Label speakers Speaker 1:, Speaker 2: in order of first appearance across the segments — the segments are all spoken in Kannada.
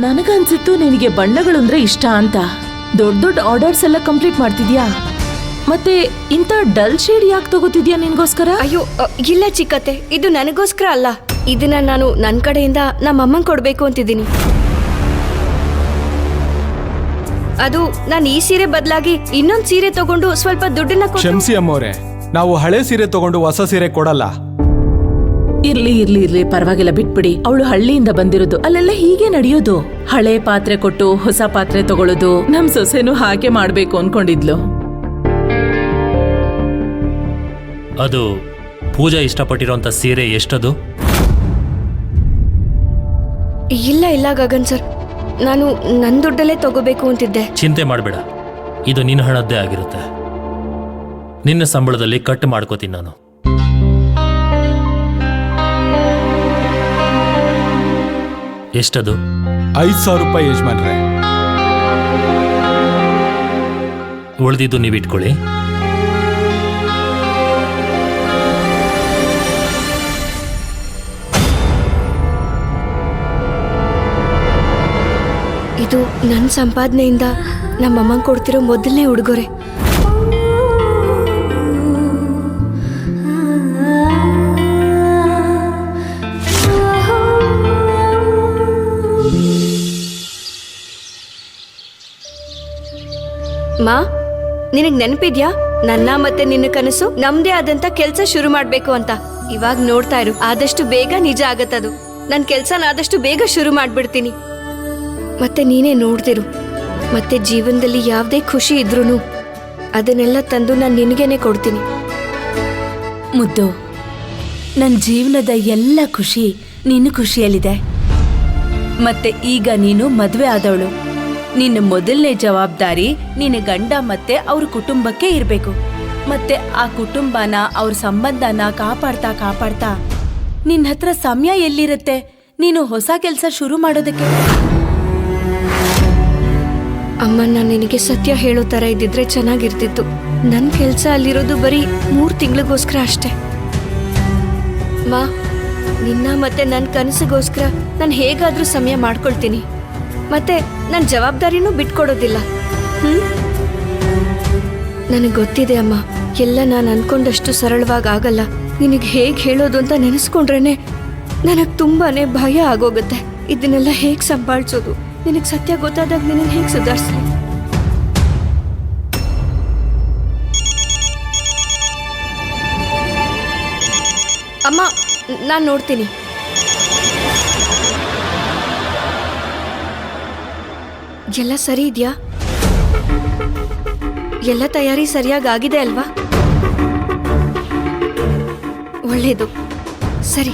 Speaker 1: ನನಗನ್ಸಿತ್ತು ನಿನಗೆ ಬಣ್ಣಗಳಂದ್ರೆ ಇಷ್ಟ ಅಂತ. ದೊಡ್ಡ ದೊಡ್ಡ ಆರ್ಡರ್ಸ್ ಎಲ್ಲ ಕಂಪ್ಲೀಟ್ ಮಾಡ್ತಿದ್ಯಾ? ಮತ್ತೆ ಇಂಥ ಡಲ್ ಶೇಡ್ ಯಾಕೆ ತಗೋತಿದ್ಯಾ ನಿನ್ಗೋಸ್ಕರ?
Speaker 2: ಅಯ್ಯೋ ಇಲ್ಲ ಚಿಕ್ಕತ್ತೆ, ಇದು ನನಗೋಸ್ಕರ ಅಲ್ಲ. ಇದನ್ನ ನಾನು ನನ್ನ ಕಡೆಯಿಂದ ನಮ್ಮಮ್ಮಂಗೆ ಕೊಡ್ಬೇಕು ಅಂತಿದ್ದೀನಿ. ಅದು ನಾನು ಈ ಸೀರೆ ಬದಲಾಗಿ ಇನ್ನೊಂದು ಸೀರೆ ತಗೊಂಡು ಸ್ವಲ್ಪ ದುಡ್ಡನ್ನ
Speaker 3: ಕ್ಷಮಿಸಿ ಅಮ್ಮವ್ರೆ, ನಾವು ಹಳೆ ಸೀರೆ ತಗೊಂಡು ಹೊಸ ಸೀರೆ ಕೊಡಲ್ಲ.
Speaker 1: ಇರ್ಲಿ ಪರವಾಗಿಲ್ಲ, ಬಿಟ್ಬಿಡಿ. ಅವಳು ಹಳ್ಳಿಯಿಂದ ಬಂದಿರೋದು, ಅಲ್ಲೆಲ್ಲ ಹೀಗೆ ನಡೆಯೋದು. ಹಳೆ ಪಾತ್ರೆ ಕೊಟ್ಟು ಹೊಸ ಪಾತ್ರೆ ತಗೊಳ್ಳೋದು. ನಮ್ ಸೊಸೆನೂ ಹಾಗೆ ಮಾಡ್ಬೇಕು ಅನ್ಕೊಂಡಿದ್ಲು.
Speaker 4: ಅದು ಪೂಜಾ ಇಷ್ಟಪಟ್ಟಿರೋಂಥ ಸೀರೆ ಎಷ್ಟದು?
Speaker 2: ಇಲ್ಲ ಗಗನ್ ಸರ್, ನಾನು ನನ್ನ ದುಡ್ಡಲ್ಲೇ ತಗೋಬೇಕು ಅಂತಿದ್ದೆ.
Speaker 4: ಚಿಂತೆ ಮಾಡಬೇಡ, ಇದು ನಿನ್ನ ಹಣದ್ದೇ ಆಗಿರುತ್ತೆ. ನಿನ್ನ ಸಂಬಳದಲ್ಲಿ ಕಟ್ ಮಾಡ್ಕೋತೀನಿ ನಾನು. ಎಷ್ಟದು?
Speaker 3: 5,000 ರೂಪಾಯಿ ಯಜಮಾನ್ರೆ.
Speaker 4: ಉಳಿದಿದ್ದು ನೀವಿಟ್ಕೊಳ್ಳಿ.
Speaker 2: ಇದು ನನ್ನ ಸಂಪಾದನೆಯಿಂದ ನಮ್ಮಮ್ಮಂಗೆ ಕೊಡ್ತಿರೋ ಮೊದಲನೇ ಉಡುಗೊರೆ. ಮಾ, ನಿನಗ್ ನೆನಪಿದ್ಯಾ ನನ್ನ ಮತ್ತೆ ನಿನ್ನ ಕನಸು ನಮ್ದೇ ಆದಂತ ಕೆಲ್ಸ ಶುರು ಮಾಡ್ಬೇಕು ಅಂತ? ಇವಾಗ ನೋಡ್ತಾ ಇರು, ಆದಷ್ಟು ಬೇಗ ನಿಜ ಆಗತ್ತದು. ನನ್ ಕೆಲ್ಸನ ಆದಷ್ಟು ಬೇಗ ಶುರು ಮಾಡ್ಬಿಡ್ತೀನಿ. ಮತ್ತೆ ನೀನೇ ನೋಡ್ತಿರು, ಮತ್ತೆ ಜೀವನದಲ್ಲಿ ಯಾವ್ದೇ ಖುಷಿ ಇದ್ರೂನು ಅದನ್ನೆಲ್ಲ ತಂದು ನಾನು ನಿನಗೇನೆ ಕೊಡ್ತೀನಿ.
Speaker 5: ಮುದ್ದು, ನನ್ನ ಜೀವನದ ಎಲ್ಲ ಖುಷಿ ನಿನ್ನ ಖುಷಿಯಲ್ಲಿದೆ. ಮತ್ತೆ ಈಗ ನೀನು ಮದುವೆ ಆದವಳು. ನಿನ್ನ ಮೊದಲನೇ ಜವಾಬ್ದಾರಿ ನಿನ್ನ ಗಂಡ ಮತ್ತೆ ಅವ್ರ ಕುಟುಂಬಕ್ಕೆ ಇರಬೇಕು. ಮತ್ತೆ ಆ ಕುಟುಂಬನ ಅವ್ರ ಸಂಬಂಧನ ಕಾಪಾಡ್ತಾ ನಿನ್ನ ಹತ್ರ ಸಮಯ ಎಲ್ಲಿರುತ್ತೆ ನೀನು ಹೊಸ ಕೆಲಸ ಶುರು ಮಾಡೋದಕ್ಕೆ?
Speaker 2: ಅಮ್ಮ, ನಾನು ನಿನಗೆ ಸತ್ಯ ಹೇಳೋ ತರ ಇದ್ದಿದ್ರೆ ಚೆನ್ನಾಗಿರ್ತಿತ್ತು. ನನ್ನ ಕೆಲಸ ಅಲ್ಲಿರೋದು ಬರೀ 3 ತಿಂಗಳಿಗೋಸ್ಕರ ಅಷ್ಟೇ. ಮಾ, ನಿನ್ನ ಮತ್ತೆ ನನ್ನ ಕನಸಿಗೋಸ್ಕರ ನಾನು ಹೇಗಾದ್ರೂ ಸಮಯ ಮಾಡ್ಕೊಳ್ತೀನಿ. ಮತ್ತೆ ನನ್ನ ಜವಾಬ್ದಾರಿನೂ ಬಿಟ್ಕೊಡೋದಿಲ್ಲ. ನನಗೆ ಗೊತ್ತಿದೆ ಅಮ್ಮ, ಎಲ್ಲ ನಾನು ಅನ್ಕೊಂಡಷ್ಟು ಸರಳವಾಗಿ ಆಗಲ್ಲ. ನಿನಗೆ ಹೇಗೆ ಹೇಳೋದು ಅಂತ ನೆನೆಸ್ಕೊಂಡ್ರೇನೆ ನನಗೆ ತುಂಬಾನೇ ಭಯ ಆಗೋಗುತ್ತೆ. ಇದನ್ನೆಲ್ಲ ಹೇಗೆ ಸಂಭಾಳಿಸೋದು? ನಿನಗೆ ಸತ್ಯ ಗೊತ್ತಾದಾಗ ನಿನಗೆ ಹೇಗೆ ಸುಧಾರಿಸಲಿ? ಅಮ್ಮ, ನಾನು ನೋಡ್ತೀನಿ. ಎಲ್ಲ ಸರಿ ಇದೆಯಾ? ಎಲ್ಲ ತಯಾರಿ ಸರಿಯಾಗಿ ಆಗಿದೆ ಅಲ್ವಾ? ಒಳ್ಳೇದು. ಸರಿ,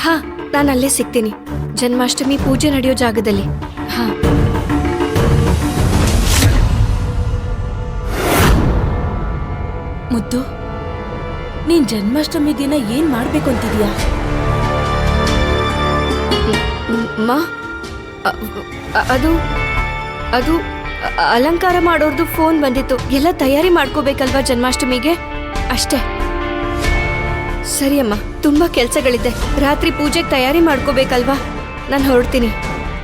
Speaker 2: ಹಾ, ನಾನು ಅಲ್ಲೇ ಸಿಗ್ತೀನಿ. ಜನ್ಮಾಷ್ಟಮಿ ಪೂಜೆ ನಡೆಯೋ ಜಾಗದಲ್ಲಿ. ಹಾ.
Speaker 5: ಮುದ್ದು, ನೀನ್ ಜನ್ಮಾಷ್ಟಮಿ ದಿನ ಏನ್ ಮಾಡ್ಬೇಕು ಅಂತಿದ್ಯಾ?
Speaker 2: ಮಾ, ಅದು ಅದು ಅಲಂಕಾರ ಮಾಡೋರ್ದು ಫೋನ್ ಬಂದಿತ್ತು. ಎಲ್ಲ ತಯಾರಿ ಮಾಡ್ಕೋಬೇಕಲ್ವಾ ಜನ್ಮಾಷ್ಟಮಿಗೆ? ಅಷ್ಟೇ. ಸರಿ ಅಮ್ಮ, ತುಂಬಾ ಕೆಲ್ಸಗಳಿದೆ. ರಾತ್ರಿ ಪೂಜೆಗೆ ತಯಾರಿ ಮಾಡ್ಕೋಬೇಕಲ್ವಾ? ನಾನು ಹೊರಡ್ತೀನಿ.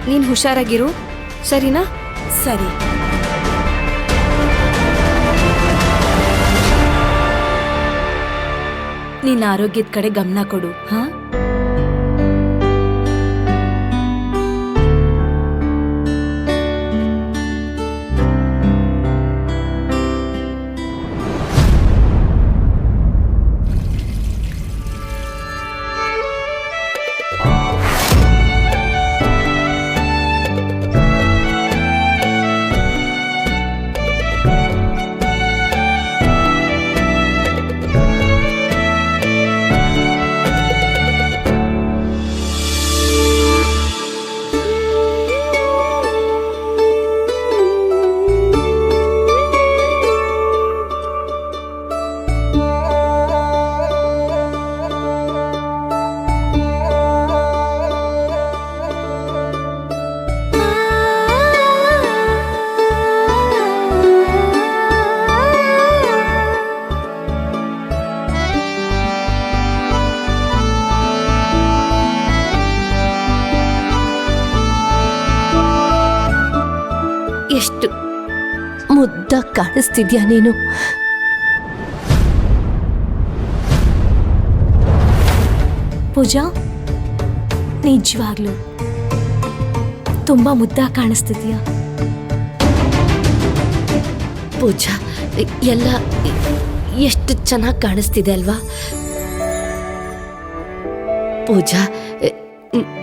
Speaker 2: ನೀನು ಹುಷಾರಾಗಿರು, ಸರಿನಾ?
Speaker 5: ಸರಿ. ನಿನ್ನ ಆರೋಗ್ಯದ ಕಡೆ ಗಮನ ಕೊಡು. ಹಾ,
Speaker 2: ಎಷ್ಟು ಮುದ್ದಾಗಿ ಕಾಣಿಸ್ತಿದ್ಯಾ ನೀನು.
Speaker 6: ಪೂಜಾ, ನಿಜವಾಗ್ಲು ತುಂಬಾ ಮುದ್ದಾಗಿ ಕಾಣಿಸ್ತಿದ್ಯಾ.
Speaker 2: ಪೂಜಾ, ಎಲ್ಲ ಎಷ್ಟು ಚೆನ್ನಾಗಿ ಕಾಣಿಸ್ತಿದೆ ಅಲ್ವಾ. ಪೂಜಾ,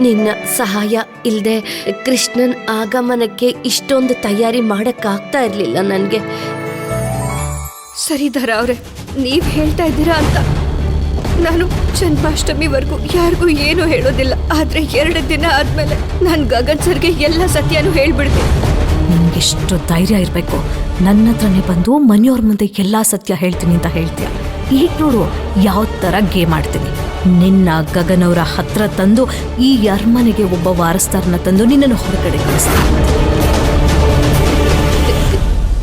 Speaker 2: ನಿನ್ನ ಸಹಾಯ ಇಲ್ಲದೆ ಕೃಷ್ಣನ್ ಆಗಮನಕ್ಕೆ ಇಷ್ಟೊಂದು ತಯಾರಿ ಮಾಡಕ್ಕಾಗ್ತಾ ಇರ್ಲಿಲ್ಲ ನನಗೆ. ಸರಿದಾರ ಅವ್ರೆ, ನೀವ್ ಹೇಳ್ತಾ ಇದ್ದೀರಾ ಅಂತ ನಾನು ಜನ್ಮಾಷ್ಟಮಿವರೆಗೂ ಯಾರಿಗೂ ಏನೂ ಹೇಳೋದಿಲ್ಲ. ಆದ್ರೆ 2 ದಿನ ಆದ್ಮೇಲೆ ನಾನು ಗಗನ್ ಸರ್ಗೆ ಎಲ್ಲ ಸತ್ಯನೂ ಹೇಳ್ಬಿಡ್ತೀನಿ.
Speaker 6: ನಿನ್ಗೆಷ್ಟು ಧೈರ್ಯ ಇರಬೇಕು, ನನ್ನ ಹತ್ರನೇ ಬಂದು ಮನೆಯವ್ರ ಮುಂದೆ ಎಲ್ಲಾ ಸತ್ಯ ಹೇಳ್ತೀನಿ ಅಂತ ಹೇಳ್ತೀಯ. ಈಗ ನೋಡು ಯಾವ ಥರ ಗೇಮ್ ಆಡ್ತೀನಿ. ನಿನ್ನ ಗಗನ್ ಅವರ ಹತ್ರ ತಂದು ಈ ಅರಮನೆಗೆ ಒಬ್ಬ ವಾರಸ್ದಾರನ ತಂದು ನಿನ್ನನ್ನು ಹೊರಗಡೆ ಕಳಿಸ್ತೀನಿ.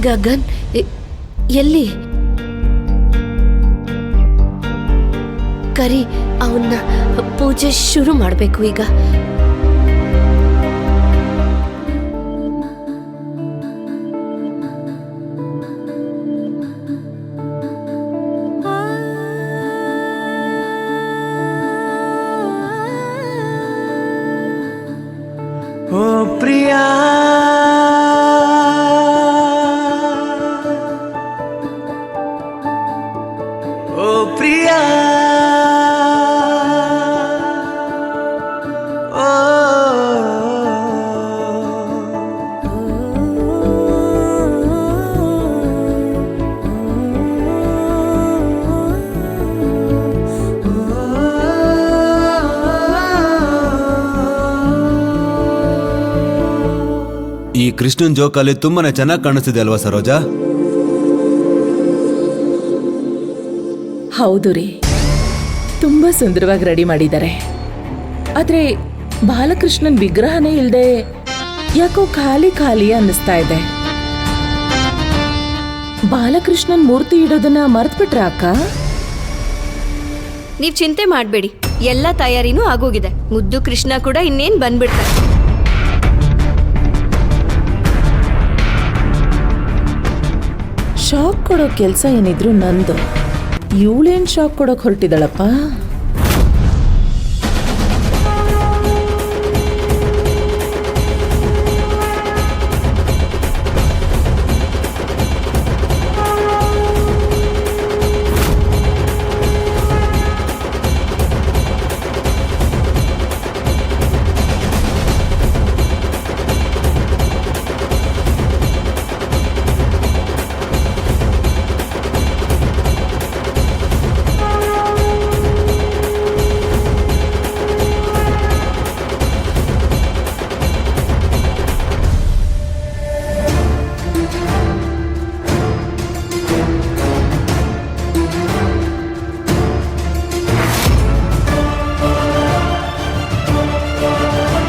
Speaker 2: ಗಗನ್ ಎಲ್ಲಿ? ಕರಿ, ಅವನ್ನ ಪೂಜೆ ಶುರು ಮಾಡಬೇಕು ಈಗ.
Speaker 7: ಓ ಪ್ರಿಯಾ, ಓ ಪ್ರಿಯಾ, ಓ
Speaker 8: ಈ ಕೃಷ್ಣನ್ ಜೋಕಾಲಿ ತುಂಬಾನೇ ಚೆನ್ನಾಗಿ ಕಾಣಿಸ್ತಿದೆ ಅಲ್ವಾ ಸರೋಜಾ?
Speaker 1: ಹೌದು ರೀ, ತುಂಬಾ ಸುಂದರವಾಗಿ ರೆಡಿ ಮಾಡಿದ್ದಾರೆ. ಆದ್ರೆ ಬಾಲಕೃಷ್ಣನ್ ವಿಗ್ರಹನೇ ಇಲ್ದೆ ಯಾಕೋ ಖಾಲಿ ಖಾಲಿ ಅನ್ನಿಸ್ತಾ ಇದೆ. ಬಾಲಕೃಷ್ಣನ್ ಮೂರ್ತಿ ಇಡೋದನ್ನ ಮರ್ತ್ಬಿಟ್ರ ಅಕ್ಕ?
Speaker 2: ನೀವ್ ಚಿಂತೆ ಮಾಡ್ಬೇಡಿ, ಎಲ್ಲ ತಯಾರಿನೂ ಆಗೋಗಿದೆ. ಮುದ್ದು ಕೃಷ್ಣ ಕೂಡ ಇನ್ನೇನ್ ಬಂದ್ಬಿಡ್ತಾರೆ.
Speaker 1: ಶಾಕ್ ಕೊಡೋ ಕೆಲಸ ಏನಿದ್ರು ನಂದು. ಇವಳೇನ್ ಶಾಕ್ ಕೊಡೋಕ್ ಹೊರಟಿದಳಪ್ಪ?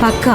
Speaker 6: ಅಕ್ಕ,